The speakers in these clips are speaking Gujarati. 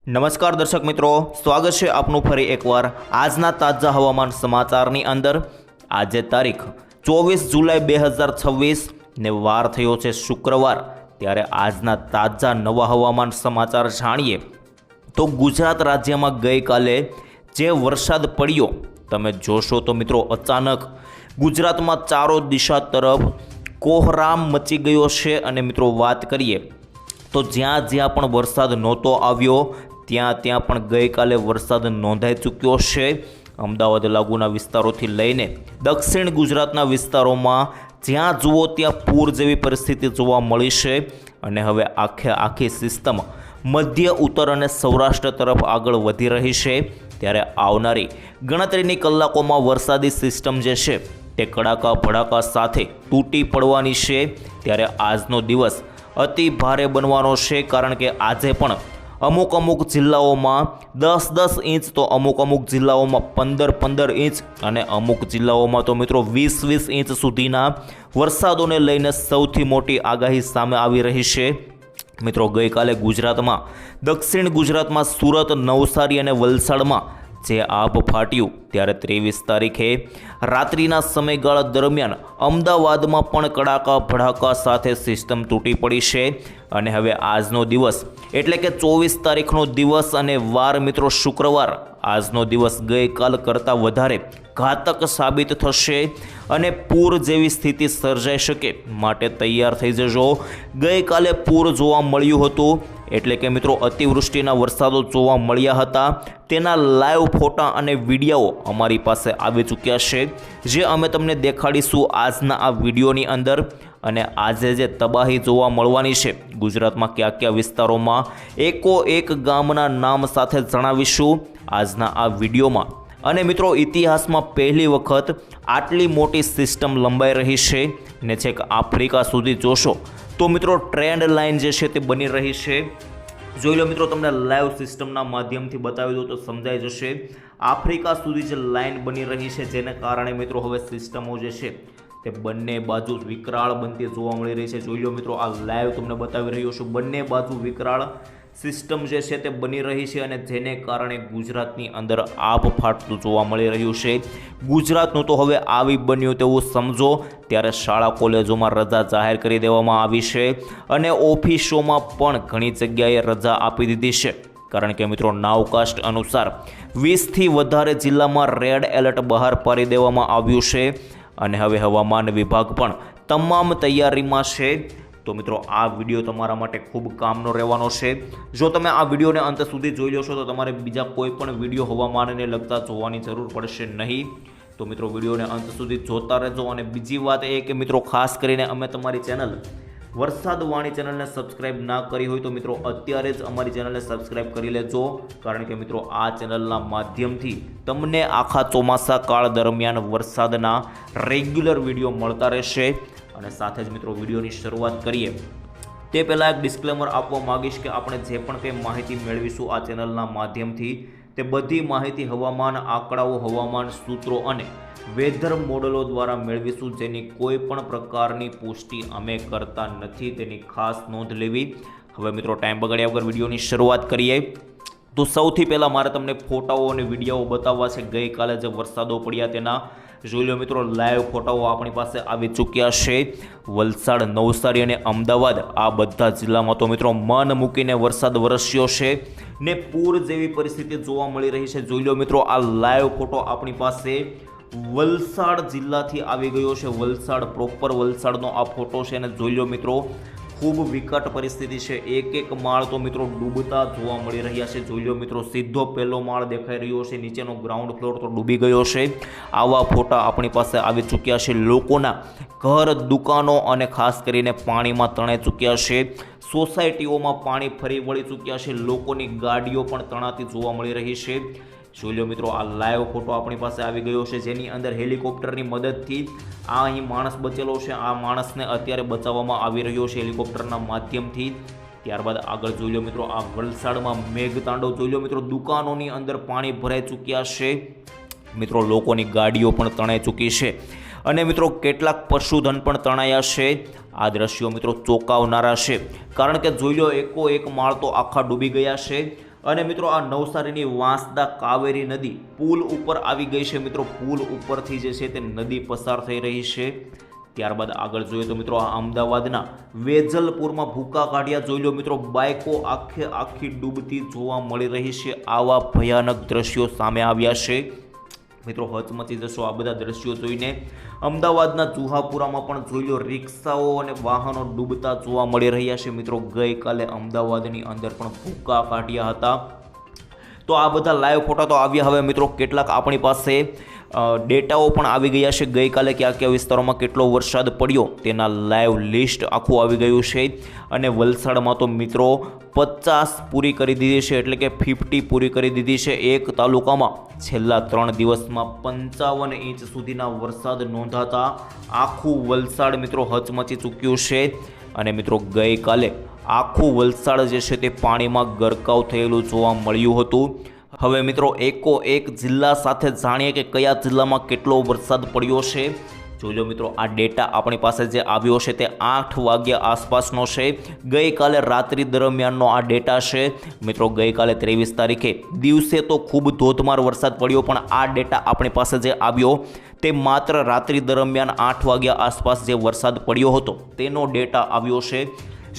નમસ્કાર દર્શક મિત્રો, સ્વાગત છે આપનું ફરી એકવાર આજના તાજા હવામાન સમાચારની અંદર। આજે તારીખ 24 જુલાઈ 2026 ને વાર થયો છે શુક્રવાર। ત્યારે આજના તાજા નવા હવામાન સમાચાર જાણીએ તો ગુજરાત રાજ્યમાં ગઈકાલે જે વરસાદ પડ્યો તમે જોશો તો મિત્રો અચાનક ગુજરાતમાં ચારો દિશા તરફ કોહરામ મચી ગયો છે। અને મિત્રો વાત કરીએ તો જ્યાં જ્યાં પણ વરસાદ નહોતો આવ્યો ત્યાં પણ ગઈકાલે વરસાદ નોંધાઈ ચૂક્યો છે। અમદાવાદ લાગુના વિસ્તારોથી લઈને દક્ષિણ ગુજરાતના વિસ્તારોમાં જ્યાં જુઓ ત્યાં પૂર જેવી પરિસ્થિતિ જોવા મળી છે। અને હવે આખી સિસ્ટમ મધ્ય ઉત્તર અને સૌરાષ્ટ્ર તરફ આગળ વધી રહી છે। ત્યારે આવનારી ગણતરીની કલાકોમાં વરસાદી સિસ્ટમ જે છે તે કડાકા ભડાકા સાથે તૂટી પડવાની છે। ત્યારે આજનો દિવસ અતિ ભારે બનવાનો છે, કારણ કે આજે પણ અમુક જિલ્લાઓમાં 10 ઇંચ તો અમુક જિલ્લાઓમાં 15 ઇંચ અને અમુક જિલ્લાઓમાં તો મિત્રો 20 ઇંચ સુધીના વરસાદોને લઈને સૌથી મોટી આગાહી સામે આવી રહી છે। મિત્રો ગઈકાલે ગુજરાતમાં દક્ષિણ ગુજરાતમાં સુરત, નવસારી અને વલસાડમાં જે આભ ફાટ્યું ત્યારે 23 તારીખે રાત્રિના સમયગાળા દરમિયાન અમદાવાદમાં પણ કડાકા ભડાકા સાથે સિસ્ટમ તૂટી પડી છે। અને હવે આજનો દિવસ એટલે કે 24 તારીખનો દિવસ અને વાર મિત્રો શુક્રવાર, આજનો દિવસ ગઈકાલ કરતાં વધારે ઘાતક સાબિત થશે અને પૂર જેવી સ્થિતિ સર્જાઈ શકે, માટે તૈયાર થઈ જજો। ગઈકાલે પૂર જોવા મળ્યું હતું, એટલે કે મિત્રો અતિવૃષ્ટિના વરસાદો જોવા મળ્યા હતા, તેના લાઈવ ફોટા અને વિડીયો અમારી પાસે આવી ચૂક્યા છે, જે અમે તમને દેખાડીશું આજના આ વિડીયોની અંદર। અને આજે જે તબાહી જોવા મળવાની છે ગુજરાતમાં કયા વિસ્તારોમાં એક ગામના નામ સાથે જણાવીશું આજના આ વિડીયોમાં। અને મિત્રો ઇતિહાસમાં પહેલી વખત આટલી મોટી સિસ્ટમ લંબાઈ રહી છે ને છેક આફ્રિકા સુધી જોશો તો મિત્રો ટ્રેન્ડ લાઇન જે છે તે બની રહી છે। જોઈ લો મિત્રો, તમને લાઈવ સિસ્ટમના માધ્યમથી બતાવી દો તો સમજાઈ જશે। આફ્રિકા સુધી જે લાઇન બની રહી છે, જેને કારણે મિત્રો હવે સિસ્ટમો જે છે તે બંને બાજુ વિકરાળ બનતી જોવા મળી રહી છે। જોઈ લો મિત્રો, આ લાઈવ તમને બતાવી રહ્યો છું, બંને બાજુ વિકરાળ સિસ્ટમ જે છે તે બની રહી છે અને જેને કારણે ગુજરાતની અંદર આભ ફાટતું જોવા મળી રહ્યું છે। ગુજરાતનું તો હવે આવી બન્યું તેવું સમજો। ત્યારે શાળા કોલેજોમાં રજા જાહેર કરી દેવામાં આવી છે અને ઓફિસોમાં પણ ઘણી જગ્યાએ રજા આપી દીધી છે, કારણ કે મિત્રો નાવકાસ્ટ અનુસાર 20થી વધારે જિલ્લામાં રેડ એલર્ટ બહાર પાડી દેવામાં આવ્યું છે અને હવે હવામાન વિભાગ પણ તમામ તૈયારીમાં છે। તો મિત્રો આ વિડીયો તમારા માટે ખૂબ કામનો રહેવાનો છે। જો તમે આ વિડીયોને અંત સુધી જોઈ લેશો તો તમારે બીજા કોઈ પણ વિડીયો હવામાનને લગતા જોવાની જરૂર પડશે નહીં। તો મિત્રો વિડીયોને અંત સુધી જોતા રહેજો। અને બીજી વાત એ કે મિત્રો ખાસ કરીને અમે તમારી ચેનલ વરસાદ વાણી ચેનલને સબસ્ક્રાઇબ ના કરી હોય તો મિત્રો અત્યારે જ અમારી ચેનલને સબસ્ક્રાઇબ કરી લેજો, કારણ કે મિત્રો આ ચેનલના માધ્યમથી તમને આખા ચોમાસા કાળ દરમિયાન વરસાદના રેગ્યુલર વિડીયો મળતા રહેશે। અને સાથે જ મિત્રો વિડીયોની શરૂઆત કરીએ તે પહેલાં એક ડિસ્ક્લેમર આપવા માગીશ કે આપણે જે પણ કંઈ માહિતી મેળવીશું આ ચેનલના માધ્યમથી તે બધી માહિતી હવામાન આંકડાઓ, હવામાન સૂત્રો અને વેધર મોડલો દ્વારા મેળવીશું, જેની કોઈ પણ પ્રકારની પુષ્ટિ અમે કરતા નથી, તેની ખાસ નોંધ લેવી। હવે મિત્રો ટાઈમ બગાડ્યા વગર વિડીયોની શરૂઆત કરીએ તો સૌથી પહેલાં મારે તમને ફોટાઓ અને વિડીયો બતાવવા છે ગઈકાલે જે વરસાદો પડ્યા તેના। જોઈ લો મિત્રો, લાઈવ ફોટાઓ આપણી પાસે આવી ચૂક્યા છે। વલસાડ, નવસારી અને અમદાવાદ આ બધા જિલ્લામાં તો મિત્રો મન મૂકીને વરસાદ વરસ્યો છે ને પૂર જેવી પરિસ્થિતિ જોવા મળી રહી છે। જોઈ લો મિત્રો, આ લાઈવ ફોટો આપણી પાસે વલસાડ જિલ્લાથી આવી ગયો છે। વલસાડ પ્રોપર વલસાડનો આ ફોટો છે અને જોઈ લો મિત્રો ખૂબ વિકટ પરિસ્થિતિ છે। એક માળ તો મિત્રો ડૂબતા જોવા મળી રહ્યા છે। જોઈ લો મિત્રો, સીધો પહેલો માળ દેખાઈ રહ્યો છે, નીચેનો ગ્રાઉન્ડ ફ્લોર તો ડૂબી ગયો છે। આવા ફોટા આપણી પાસે આવી ચૂક્યા છે। લોકોના ઘર, દુકાનો અને ખાસ કરીને પાણીમાં તણાઈ ચૂક્યા છે। સોસાયટીઓમાં પાણી ફરી વળી ચૂક્યા છે। લોકોની ગાડીઓ પણ તણાતી જોવા મળી રહી છે। જોઈ લો મિત્રો, આ લાઈવ ફોટો આપણી પાસે આવી ગયો છે, જેની અંદર હેલિકોપ્ટરની મદદથી આ અહીં માણસ બચેલો છે, આ માણસને અત્યારે બચાવવામાં આવી રહ્યો છે હેલિકોપ્ટરના માધ્યમથી। ત્યારબાદ આગળ જોઈ લો મિત્રો, આ વલસાડમાં મેઘતાંડવ જોઈ લો મિત્રો, દુકાનોની અંદર પાણી ભરાઈ ચૂક્યા છે। મિત્રો લોકોની ગાડીઓ પણ તણાઈ ચૂકી છે અને મિત્રો કેટલાક પશુધન પણ તણાયા છે। આ દ્રશ્યો મિત્રો ચોંકાવનારા છે, કારણ કે જોઈ લો એક માળ તો આખા ડૂબી ગયા છે અને મિત્રો આ નવસારીની વાંસદા કાવેરી નદી પુલ ઉપર આવી ગઈ છે મિત્રો. પુલ ઉપરથી જે છે તે નદી પસાર થઈ રહી છે. ત્યારબાદ આગળ જોઈએ તો મિત્રો આ અમદાવાદના વેજલપુરમાં ભૂકા કાઢ્યા જોઈ લો મિત્રો. બાઇકો આખી ડૂબતી જોવા મળી રહી છે. આવા ભયાનક દ્રશ્યો સામે આવ્યા છે મિત્રો. હચમચી જશો આ બધા દ્રશ્યો જોઈને. અમદાવાદના જુહાપુરામાં પણ જોઈ લો રિક્ષાઓ અને વાહનો ડૂબતા જોવા મળી રહ્યા છે મિત્રો. ગઈકાલે અમદાવાદની અંદર પણ ભૂકા કાઢ્યા હતા. તો આ બધા લાઈવ ફોટા તો આવ્યા. હવે મિત્રો કેટલાક આપણી પાસે ડેટાઓ પણ આવી ગયા છે. ગઈકાલે કયા કયા વિસ્તારોમાં કેટલો વરસાદ પડ્યો તેના લાઈવ લિસ્ટ આખું આવી ગયું છે. અને વલસાડમાં તો મિત્રો 50 પૂરી કરી દીધી છે, એટલે કે 50 પૂરી કરી દીધી છે. એક તાલુકામાં છેલ્લા 3 દિવસમાં 55 ઇંચ સુધીના વરસાદ નોંધાતા આખું વલસાડ મિત્રો હચમચી ચૂક્યું છે. અને મિત્રો ગઈકાલે આખું વલસાડ જે છે તે પાણીમાં ગરકાવ થયેલું જોવા મળ્યું હતું. હવે મિત્રો એક જિલ્લા સાથે જાણીએ કે કયા જિલ્લામાં કેટલો વરસાદ પડ્યો છે. જોઈ લો મિત્રો આ ડેટા આપણી પાસે જે આવ્યો છે તે 8 વાગ્યા આસપાસનો છે. ગઈકાલે રાત્રિ દરમિયાનનો આ ડેટા છે મિત્રો. ગઈકાલે 23 તારીખે દિવસે તો ખૂબ ધોધમાર વરસાદ પડ્યો, પણ આ ડેટા આપણી પાસે જે આવ્યો તે માત્ર રાત્રિ દરમિયાન 8 વાગ્યા આસપાસ જે વરસાદ પડ્યો હતો તેનો ડેટા આવ્યો છે.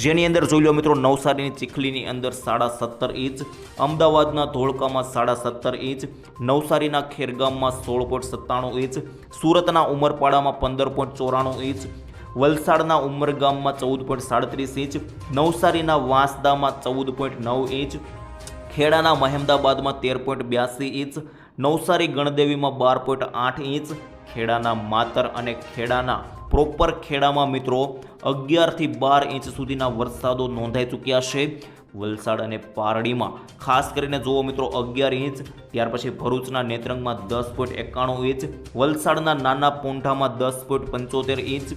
જેની અંદર જોઈ લો મિત્રો નવસારીની ચીખલીની અંદર 17.5 ઇંચ, અમદાવાદના ધોળકામાં 17.5 ઇંચ, નવસારીના ખેરગામમાં 16.97 ઇંચ, સુરતના ઉમરપાડામાં 15.94 ઇંચ, વલસાડના ઉમરગામમાં 14.37 ઇંચ, નવસારીના વાંસદામાં 14.9 ઇંચ, ખેડાના મહેમદાબાદમાં 13.82 ઇંચ, નવસારી ગણદેવીમાં 12.8 ઇંચ, ખેડાના માતર અને ખેડાના પ્રોપર ખેડામાં મિત્રો 11 થી 12 ઇંચ સુધીના વરસાદો નોંધાઈ ચૂક્યા છે. વલસાડ અને પારડીમાં ખાસ કરીને જુઓ મિત્રો 11 ઇંચ, ત્યાર પછી ભરૂચના નેત્રંગમાં 10.91 ઇંચ, વલસાડના નાના પોંઢામાં 10.75 ઇંચ,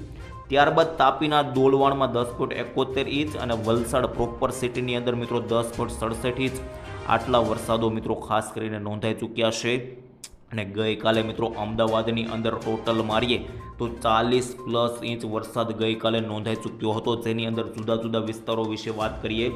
ત્યારબાદ તાપીના ડોલવાણમાં 10.71 ઇંચ અને વલસાડ પ્રોપર સિટીની અંદર મિત્રો 10.67 ઇંચ. આટલા વરસાદો મિત્રો ખાસ કરીને નોંધાઈ ચૂક્યા છે. અને ગઈકાલે મિત્રો અમદાવાદની અંદર ટોટલ મારીએ તો 40+ ઇંચ વરસાદ ગઈકાલે નોંધાઈ ચૂક્યો હતો. જેની અંદર જુદા જુદા વિસ્તારો વિશે વાત કરીએ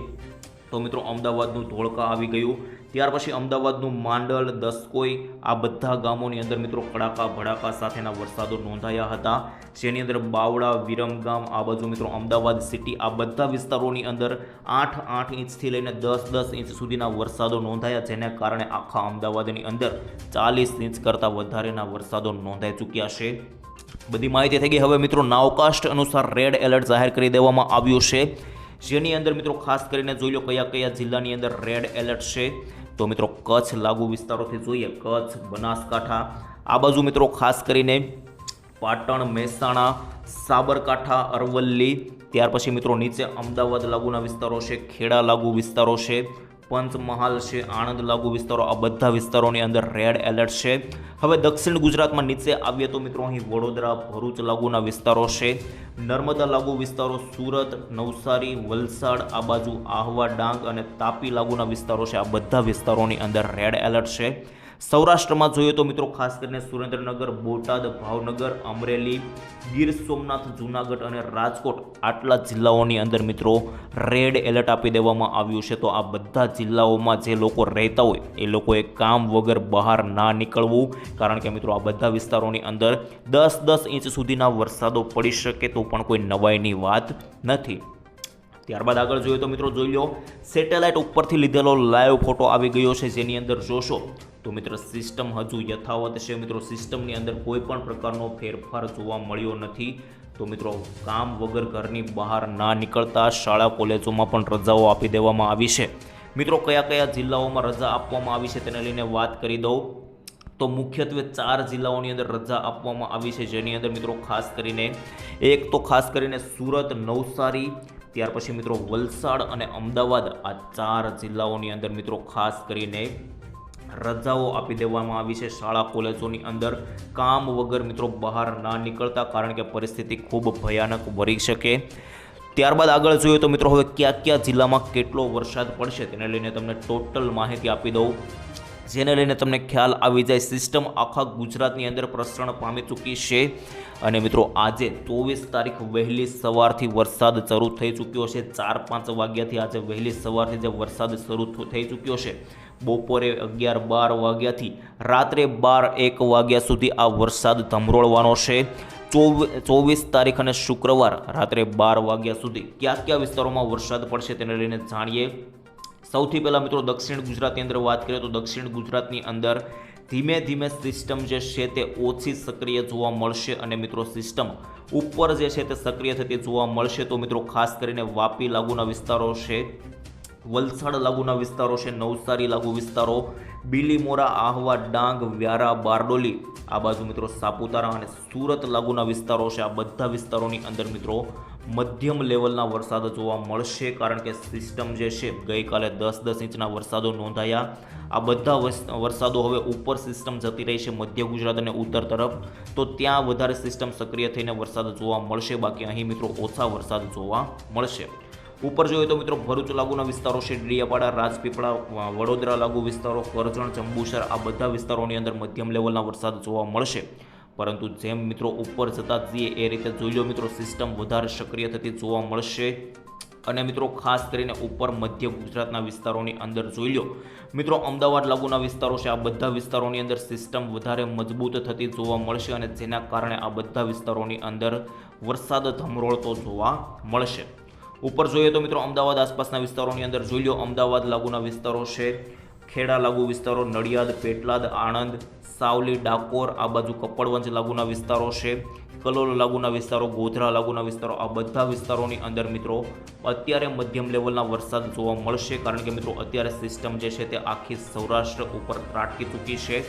તો મિત્રો અમદાવાદનું ધોળકા આવી ગયું, ત્યાર પછી અમદાવાદનું માંડલ, દસકોઈ, આ બધા ગામોની અંદર મિત્રો કડાકા ભડાકા સાથેના વરસાદો નોંધાયા હતા. જેની અંદર બાવળા, વિરમગામ, આ બાજુ મિત્રો અમદાવાદ સિટી, આ બધા વિસ્તારોની અંદર 8 ઇંચથી લઈને 10 ઇંચ સુધીના વરસાદો નોંધાયા, જેને કારણે આખા અમદાવાદની અંદર 40 ઇંચ કરતાં વધારેના વરસાદો નોંધાઈ ચૂક્યા છે. બધી માહિતી થઈ ગઈ. હવે મિત્રો નાવકાસ્ટ અનુસાર રેડ એલર્ટ જાહેર કરી દેવામાં આવ્યું છે. જેની અંદર મિત્રો ખાસ કરીને જોઈ લો કયા કયા જિલ્લાની અંદર રેડ એલર્ટ છે. તો મિત્રો કચ્છ લાગુ વિસ્તારોથી જોઈએ, કચ્છ, બનાસકાંઠા, આ બાજુ મિત્રો ખાસ કરીને પાટણ, મહેસાણા, સાબરકાંઠા, અરવલ્લી, ત્યાર પછી મિત્રો નીચે અમદાવાદ લાગુના વિસ્તારો છે, ખેડા લાગુ વિસ્તારો છે, પંચમહાલ છે, આણંદ લાગુ વિસ્તારો, આ બધા વિસ્તારોની અંદર રેડ એલર્ટ છે. હવે દક્ષિણ ગુજરાતમાં નીચે આવીએ તો મિત્રો અહીં વડોદરા, ભરૂચ લાગુના વિસ્તારો છે, નર્મદા લાગુ વિસ્તારો, સુરત, નવસારી, વલસાડ, આ બાજુ આહવા, ડાંગ અને તાપી લાગુના વિસ્તારો છે. આ બધા વિસ્તારોની અંદર રેડ એલર્ટ છે. સૌરાષ્ટ્રમાં જોઈએ તો મિત્રો ખાસ કરીને સુરેન્દ્રનગર, બોટાદ, ભાવનગર, અમરેલી, ગીર સોમનાથ, જૂનાગઢ અને રાજકોટ, આટલા જિલ્લાઓની અંદર મિત્રો રેડ એલર્ટ આપી દેવામાં આવ્યું છે. તો આ બધા જિલ્લાઓમાં જે લોકો રહેતા હોય એ લોકોએ કામ વગર બહાર ના નીકળવું, કારણ કે મિત્રો આ બધા વિસ્તારોની અંદર 10 ઇંચ સુધીના વરસાદો પડી શકે તો પણ કોઈ નવાઈની વાત નથી. ત્યારબાદ આગળ જોઈએ તો મિત્રો જોઈ લો સેટેલાઇટ ઉપરથી લીધેલો લાઈવ ફોટો આવી ગયો છે. જેની અંદર જોશો તો મિત્રો સિસ્ટમ હજુ યથાવત છે. મિત્રો સિસ્ટમની અંદર કોઈ પણ પ્રકારનો ફેરફાર જોવા મળ્યો નથી. તો મિત્રો કામ વગર ઘરની બહાર ના નીકળતા, શાળા કોલેજોમાં પણ રજાઓ આપી દેવામાં આવી છે. મિત્રો કયા કયા જિલ્લાઓમાં રજા આપવામાં આવી છે તેને લઈને વાત કરી દઉં તો મુખ્યત્વે 4 જિલ્લાઓની અંદર રજા આપવામાં આવી છે. જેની અંદર મિત્રો ખાસ કરીને સુરત, નવસારી, ત્યાર પછી મિત્રો વલસાડ અને અમદાવાદ, આ 4 જિલ્લાઓની અંદર મિત્રો ખાસ કરીને રજાઓ આપી દેવામાં આવી છે. શાળા કોલેજોની અંદર કામ વગર મિત્રો બહાર ના નીકળતા, કારણ કે પરિસ્થિતિ ખૂબ ભયાનક બની શકે. ત્યારબાદ આગળ જોઈએ તો મિત્રો હવે કયા કયા જિલ્લામાં કેટલો વરસાદ પડશે તેને લઈને તમને ટોટલ માહિતી આપી દઉં. જેને લઈને તમને ખ્યાલ આવી જાય. સિસ્ટમ આખા ગુજરાતની અંદર પ્રસરણ પામી ચૂકી છે અને મિત્રો આજે 24 તારીખ વહેલી સવારથી વરસાદ શરૂ થઈ ચૂક્યો છે. 4-5 વાગ્યાથી આજે વહેલી સવારથી જે વરસાદ શરૂ થઈ ચૂક્યો છે, બપોરે 11-12 વાગ્યાથી રાત્રે 12-1 વાગ્યા સુધી આ વરસાદ ધમરોળવાનો છે. 24 તારીખ અને શુક્રવાર રાત્રે 12 વાગ્યા સુધી કયા વિસ્તારોમાં વરસાદ પડશે તેને લઈને જાણીએ. સૌથી પહેલાં મિત્રો દક્ષિણ ગુજરાતની અંદર વાત કરીએ તો દક્ષિણ ગુજરાતની અંદર ધીમે ધીમે સિસ્ટમ જે છે તે ઓછી સક્રિય જોવા મળશે અને મિત્રો સિસ્ટમ ઉપર જે છે તે સક્રિય થતી જોવા મળશે. તો મિત્રો ખાસ કરીને વાપી લાગુના વિસ્તારો છે, વલસાડ લાગુના વિસ્તારો છે, નવસારી લાગુ વિસ્તારો, બીલીમોરા, આહવા, ડાંગ, વ્યારા, બારડોલી, આ બાજુ મિત્રો સાપુતારા અને સુરત લાગુના વિસ્તારો છે. આ બધા વિસ્તારોની અંદર મિત્રો મધ્યમ લેવલના વરસાદ જોવા મળશે, કારણ કે સિસ્ટમ જે છે ગઈકાલે 10-10 ઇંચના વરસાદો નોંધાયા. આ બધા વરસાદો હવે ઉપર સિસ્ટમ જતી રહી છે મધ્ય ગુજરાત અને ઉત્તર તરફ, તો ત્યાં વધારે સિસ્ટમ સક્રિય થઈને વરસાદ જોવા મળશે. બાકી અહીં મિત્રો ઓછા વરસાદ જોવા મળશે. ઉપર જોઈએ તો મિત્રો ભરૂચ લાગુના વિસ્તારો છે, ડેડિયાપાડા, રાજપીપળા, વડોદરા લાગુ વિસ્તારો, કરજણ, જંબુસર, આ બધા વિસ્તારોની અંદર મધ્યમ લેવલના વરસાદ જોવા મળશે. પરંતુ જેમ મિત્રો ઉપર જતા જઈએ એ રીતે જોઈ લો મિત્રો સિસ્ટમ વધારે સક્રિય થતી જોવા મળશે. અને મિત્રો ખાસ કરીને ઉપર મધ્ય ગુજરાતના વિસ્તારોની અંદર જોઈ લો મિત્રો અમદાવાદ લાગુના વિસ્તારો છે, આ બધા વિસ્તારોની અંદર સિસ્ટમ વધારે મજબૂત થતી જોવા મળશે અને જેના કારણે આ બધા વિસ્તારોની અંદર વરસાદ ધમરોળતો જોવા મળશે. ઉપર જોઈએ તો મિત્રો અમદાવાદ આસપાસના વિસ્તારોની અંદર જોઈ લો અમદાવાદ લાગુના વિસ્તારો છે, ખેડા લાગુ વિસ્તારો, નડિયાદ, પેટલાદ, આણંદ, સાવલી, ડાકોર, આ બાજુ કપડવંજ લાગુના વિસ્તારો છે, કલોલ લાગુના વિસ્તારો, ગોધરા લાગુના વિસ્તારો, આ બધા વિસ્તારોની અંદર મિત્રો અત્યારે મધ્યમ લેવલના વરસાદ જોવા મળશે, કારણ કે મિત્રો અત્યારે સિસ્ટમ જે છે તે આખી સૌરાષ્ટ્ર ઉપર ત્રાટકી ચૂકી છે.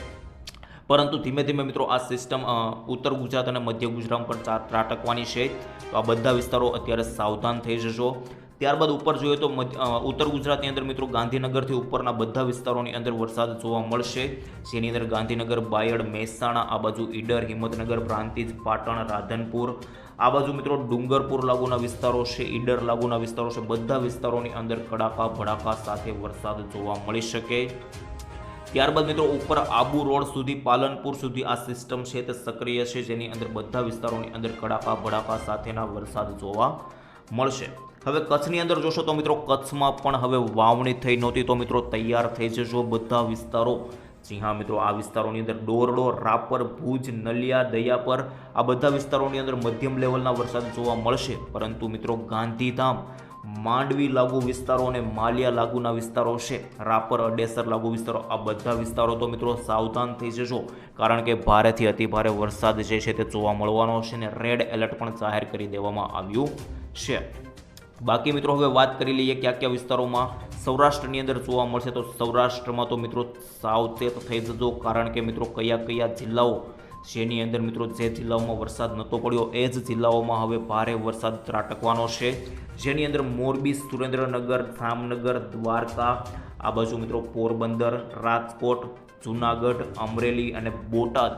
પરંતુ ધીમે ધીમે મિત્રો આ સિસ્ટમ ઉત્તર ગુજરાત અને મધ્ય ગુજરાત પર ત્રાટકવાની છે, તો આ બધા વિસ્તારો અત્યારે સાવધાન થઈ જશો. ત્યારબાદ ઉપર જોઈએ તો ઉત્તર ગુજરાતની અંદર મિત્રો ગાંધીનગરથી ઉપરના બધા વિસ્તારોની અંદર વરસાદ જોવા મળશે, જેની અંદર ગાંધીનગર, બાયડ, મહેસાણા, આ બાજુ ઈડર, હિંમતનગર, પ્રાંતિજ, પાટણ, રાધનપુર, આ બાજુ મિત્રો ડુંગરપુર લાગુના વિસ્તારો છે, ઈડર લાગુના વિસ્તારો છે, બધા વિસ્તારોની અંદર કડાકા ભડાકા સાથે વરસાદ જોવા મળી શકે. ત્યારબાદ મિત્રો ઉપર આબુ રોડ સુધી, પાલનપુર સુધી આ સિસ્ટમ છે તે સક્રિય છે, જેની અંદર બધા વિસ્તારોની અંદર કડાકા ભડાકા સાથેના વરસાદ જોવા મળશે. હવે કચ્છની અંદર જોશો તો મિત્રો કચ્છમાં પણ હવે વાવણી થઈ નહોતી, તો મિત્રો તૈયાર થઈ જશો બધા વિસ્તારો. જી હા મિત્રો, આ વિસ્તારોની અંદર દોરડો, રાપર, ભુજ, નલિયા, દયાપર, આ બધા વિસ્તારોની અંદર મધ્યમ લેવલના વરસાદ જોવા મળશે. પરંતુ મિત્રો ગાંધીધામ, માંડવી લાગુ વિસ્તારો અને માલિયા લાગુના વિસ્તારો છે, રાપર, અડેસર લાગુ વિસ્તારો, આ બધા વિસ્તારો તો મિત્રો સાવધાન થઈ જશો, કારણ કે ભારેથી અતિભારે વરસાદ જે છે તે જોવા મળવાનો છે અને રેડ એલર્ટ પણ જાહેર કરી દેવામાં આવ્યું છે. બાકી મિત્રો હવે વાત કરી લઈએ કયા વિસ્તારોમાં સૌરાષ્ટ્રની અંદર જોવા મળશે. તો સૌરાષ્ટ્રમાં તો મિત્રો સાવચેત થઈ જજો, કારણ કે મિત્રો કયા જિલ્લાઓ જેની અંદર મિત્રો જે જિલ્લાઓમાં વરસાદ નહોતો પડ્યો એ જ જિલ્લાઓમાં હવે ભારે વરસાદ ત્રાટકવાનો છે, જેની અંદર મોરબી, સુરેન્દ્રનગર, જામનગર, દ્વારકા, આ બાજુ મિત્રો પોરબંદર, રાજકોટ, જૂનાગઢ, અમરેલી અને બોટાદ,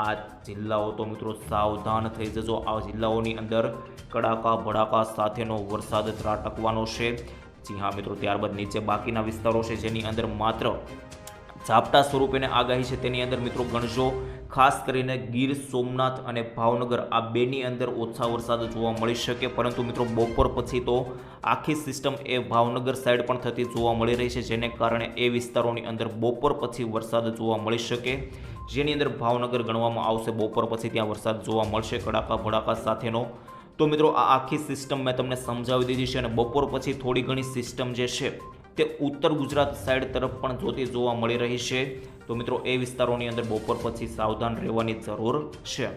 આ જિલ્લાઓ તો મિત્રો સાવધાન થઈ જજો. આ જિલ્લાઓની અંદર કડાકા ભડાકા સાથેનો વરસાદ ત્રાટકવાનો છે. જી હા મિત્રો, ત્યારબાદ નીચે બાકીના વિસ્તારો છે જેની અંદર માત્ર ઝાપટા સ્વરૂપેની આગાહી છે, તેની અંદર મિત્રો ગણજો. ખાસ કરીને ગીર સોમનાથ અને ભાવનગર આ બેની અંદર ઓછા વરસાદ જોવા મળી શકે, પરંતુ મિત્રો બપોર પછી તો આખી સિસ્ટમ એ ભાવનગર સાઈડ પણ થતી જોવા મળી રહી છે, જેને કારણે એ વિસ્તારોની અંદર બપોર પછી વરસાદ જોવા મળી શકે, જેની અંદર ભાવનગર ગણવામાં આવશે. બપોર પછી ત્યાં વરસાદ જોવા મળશે કડાકા ભડાકા સાથેનો. તો મિત્રો આ આખી સિસ્ટમ મેં તમને સમજાવી દીધી છે અને બપોર પછી થોડી ઘણી સિસ્ટમ જે છે તે ઉત્તર ગુજરાત સાઈડ તરફ પણ જોતી જોવા મળી રહી છે. તો મિત્રો એ વિસ્તારોની અંદર બપોર પછી સાવધાન રહેવાની જરૂર છે.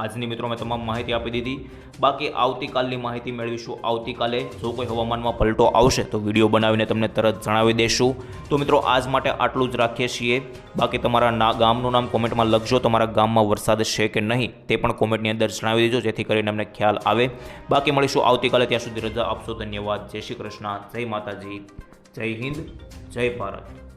આજની મિત્રો મેં તમામ માહિતી આપી દીધી. બાકી આવતીકાલની માહિતી મેળવીશું. આવતીકાલે જો કોઈ હવામાનમાં પલટો આવશે તો વિડીયો બનાવીને તમને તરત જણાવી દઈશું. તો મિત્રો આજ માટે આટલું જ રાખીએ છીએ. બાકી તમારા ગામનું નામ કોમેન્ટમાં લખજો. તમારા ગામમાં વરસાદ છે કે નહીં તે પણ કોમેન્ટની અંદર જણાવી દેજો, જેથી કરીને અમને ખ્યાલ આવે. બાકી મળીશું આવતીકાલે. ત્યાં સુધી રજા આપશો. ધન્યવાદ. જય શ્રી કૃષ્ણ. જય માતાજી. જય હિન્દ. જય ભારત.